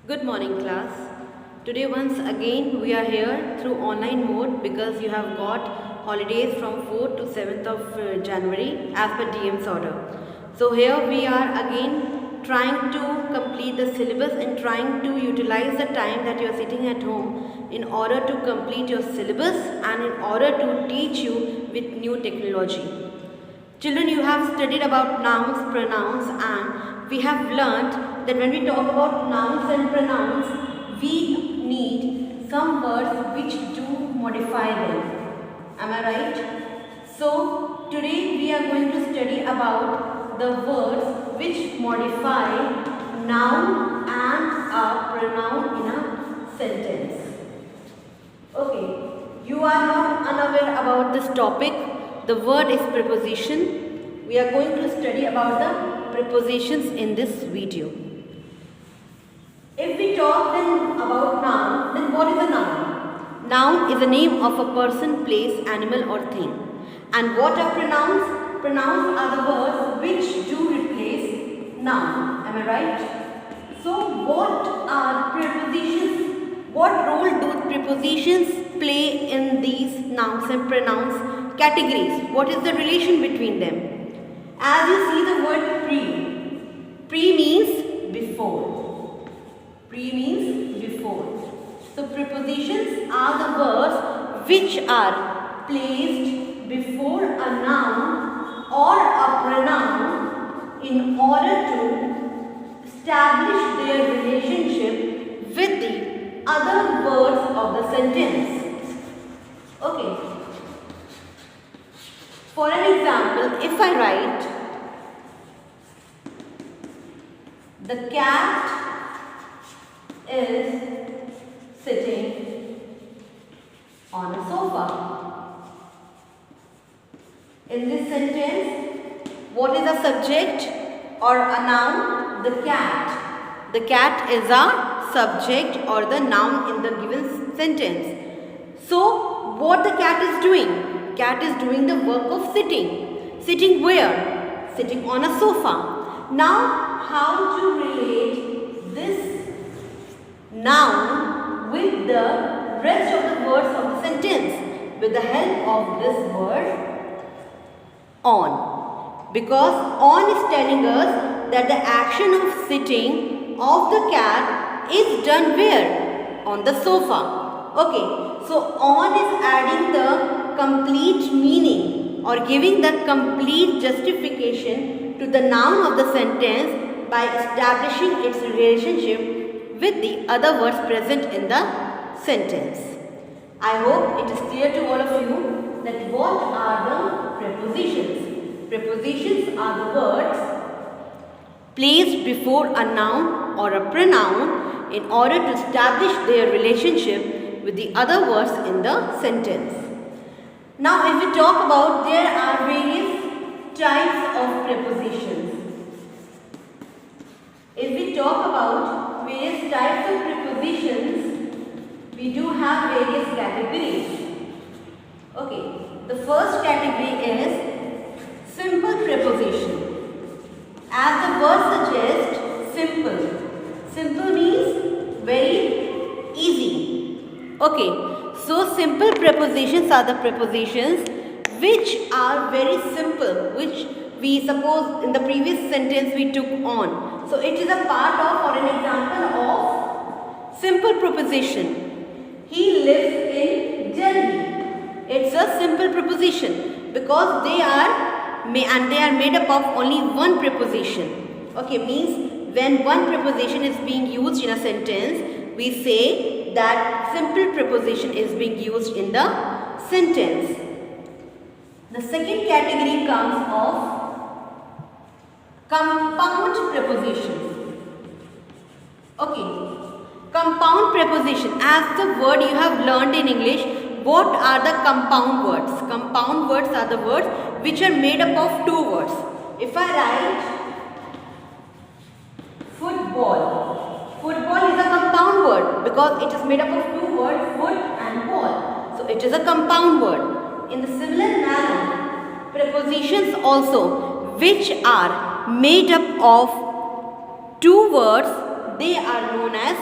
Good morning, class. Today once again we are here through online mode because you have got holidays from 4th to 7th of January as per DM's order. So here we are again trying to complete the syllabus and trying to utilize the time that you are sitting at home in order to complete your syllabus and in order to teach you with new technology. Children, you have studied about nouns, pronouns, and we have learnt that when we talk about nouns and pronouns, we need some words which do modify them. Am I right? So, today we are going to study about the words which modify noun and a pronoun in a sentence. Okay, you are not unaware about this topic. The word is preposition. We are going to study about the prepositions in this video. If we talk then about noun, then what is a noun? Noun is the name of a person, place, animal or thing. And what are pronouns? Pronouns are the words which do replace noun. Am I right? So what are prepositions? What role do prepositions play in these nouns and pronouns categories? What is the relation between them? As you see the word pre. Pre means before. Pre means before. So prepositions are the words which are placed before a noun or a pronoun in order to establish their relationship with the other words of the sentence. Okay. For an example, if I write, the cat is sitting on a sofa. In this sentence, what is the subject or a noun? The cat. The cat is a subject or the noun in the given sentence. So, what the cat is doing? Cat is doing the work of sitting. Sitting where? Sitting on a sofa. Now, how to relate this noun with the rest of the words of the sentence? With the help of this word on. Because on is telling us that the action of sitting of the cat is done where? On the sofa. Okay, so on is adding the complete meaning or giving the complete justification to the noun of the sentence by establishing its relationship with the other words present in the sentence. I hope it is clear to all of you that what are the prepositions. Prepositions are the words placed before a noun or a pronoun in order to establish their relationship with the other words in the sentence. Now, if we talk about, there are various types of prepositions. If we talk about various types of prepositions, we do have various categories. Okay, the first category is simple preposition. As the word suggests, simple. Simple means very easy. Okay. So, simple prepositions are the prepositions which are very simple, which we suppose in the previous sentence we took on. So, it is a part of or an example of simple preposition. He lives in Delhi. It's a simple preposition because they are made up of only one preposition. Okay, means when one preposition is being used in a sentence, we say that simple preposition is being used in the sentence. The second category comes of compound prepositions. Okay, compound preposition. As the word you have learned in English, what are the compound words? Compound words are the words which are made up of two words. If I write football, football is a compound word because it is made up of two words, foot and ball. So, it is a compound word. In the similar manner, prepositions also which are made up of two words, they are known as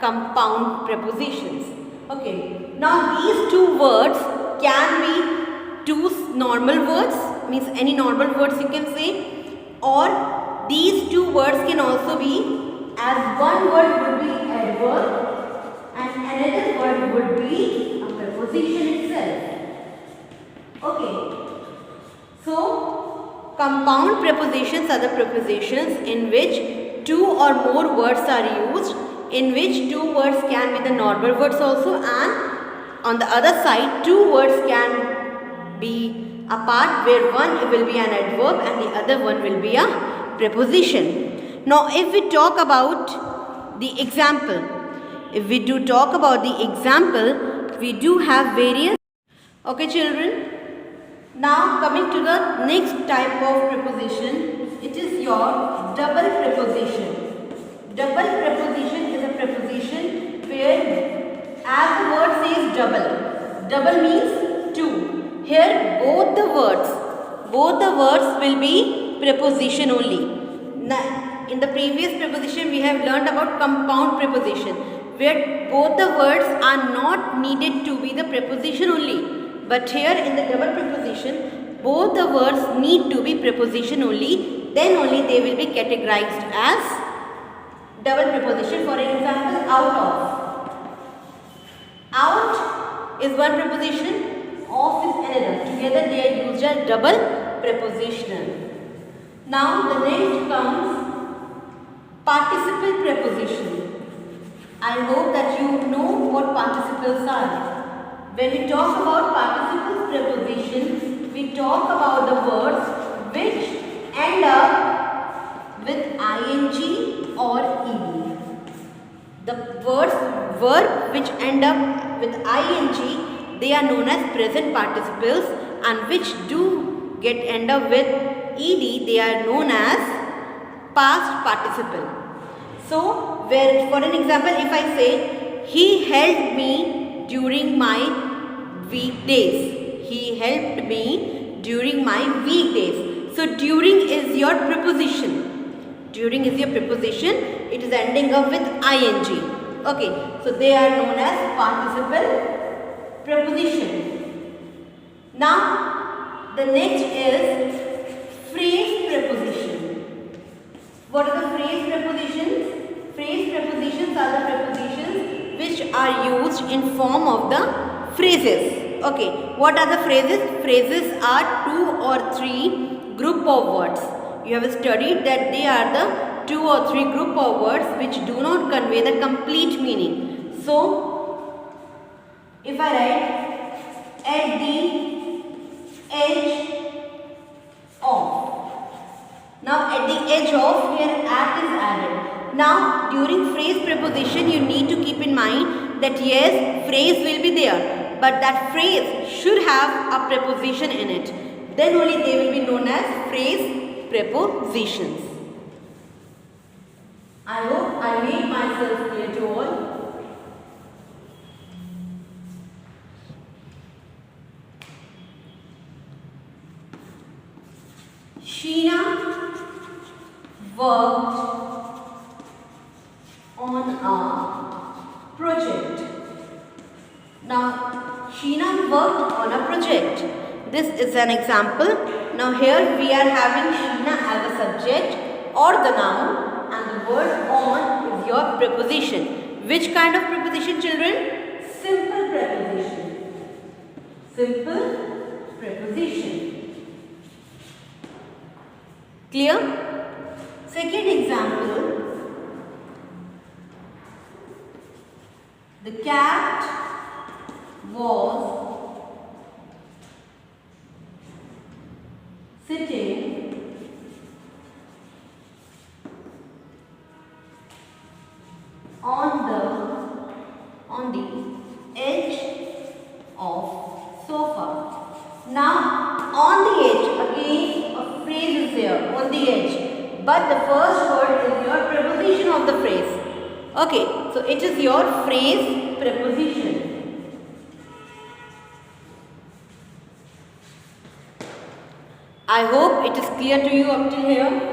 compound prepositions. Okay, now these two words can be two normal words, means any normal words you can say, or these two words can also be, as one word would be adverb and another word would be a preposition itself. Okay, so compound prepositions are the prepositions in which two or more words are used, in which two words can be the normal words also, and on the other side two words can be apart, where one will be an adverb and the other one will be a preposition. Now if we talk about the example, we do have various. Okay children, now coming to the next type of preposition, it is your double preposition. Double preposition is a preposition where, as the word says double, double means two. Here both the words will be preposition only. Now, in the previous preposition we have learned about compound preposition, where both the words are not needed to be the preposition only. But here in the double preposition, both the words need to be preposition only, then only they will be categorized as double preposition. For example, out of. Out is one preposition, of is another. Together they are used as double preposition. Now the next comes participle preposition. I hope that you know what participles are. When we talk about participle preposition, we talk about the words which end up with ing or ed. The verb which end up with ing, they are known as present participles, and which do end up with ed, they are known as past participle. So, where for an example, if I say, he helped me during my weekdays. He helped me during my weekdays. So during is your preposition. During is your preposition. It is ending up with ing. Okay. So they are known as participle preposition. Now the next is phrase preposition. What are the phrase prepositions? Phrase prepositions are the prepositions which are used in form of the phrases. Okay, what are the phrases? Phrases are two or three group of words. You have studied that they are the two or three group of words which do not convey the complete meaning. So, if I write at the edge of. Now, at the edge of, here at is added. Now, during phrase preposition, you need to keep in mind that yes, phrase will be there, but that phrase should have a preposition in it. Then only they will be known as phrase prepositions. I hope I made myself clear to all. Sheena worked on a project. Now, Sheena worked on a project. This is an example. Now, here we are having Sheena as a subject or the noun, and the word on is your preposition. Which kind of preposition, children? Simple preposition. Simple preposition. Clear? Second example. The cat was sitting on the edge of sofa. Now, on the edge, again a phrase is there, on the edge. But the first word is your preposition of the phrase. Okay, so it is your phrase preposition. I hope it is clear to you up till here.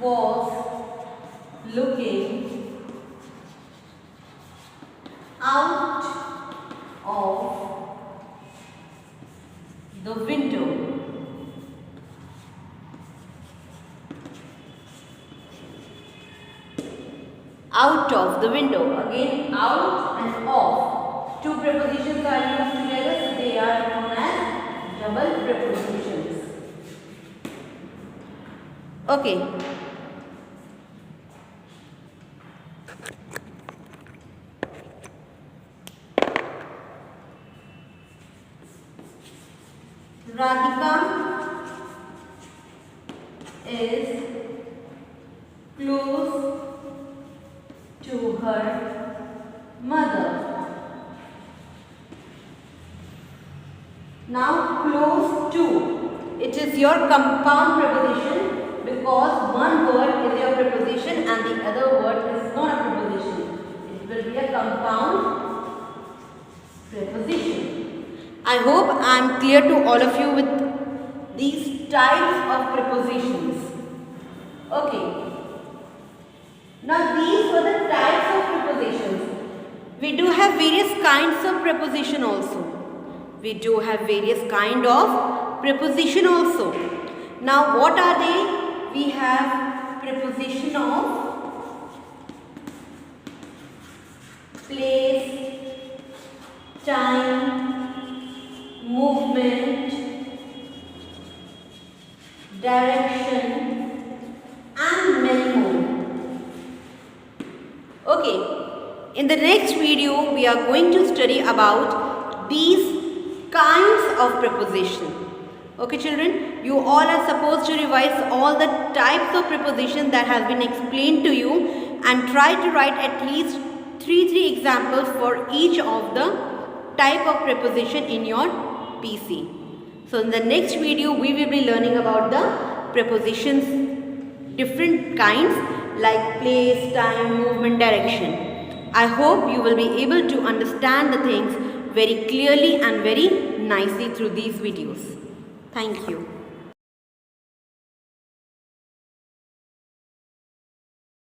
was looking out of the window. Out of the window. Again, out and off. Two prepositions are used together, so they are known as double prepositions. Okay. Radhika is close to her mother. Now close to, it is your compound preposition because one word is your preposition and the other word is not a preposition. It will be a compound preposition. I hope I am clear to all of you with these types of prepositions. Okay. Now these were the types of prepositions. We do have various kinds of preposition also. We do have various kind of preposition also. Now what are they? We have preposition of place, time, movement, direction and many more. Okay, in the next video we are going to study about these kinds of preposition. Okay children, you all are supposed to revise all the types of preposition that has been explained to you and try to write at least three examples for each of the type of preposition in your PC. So in the next video we will be learning about the prepositions, different kinds like place, time, movement, direction. I hope you will be able to understand the things very clearly and very nicely through these videos. Thank you.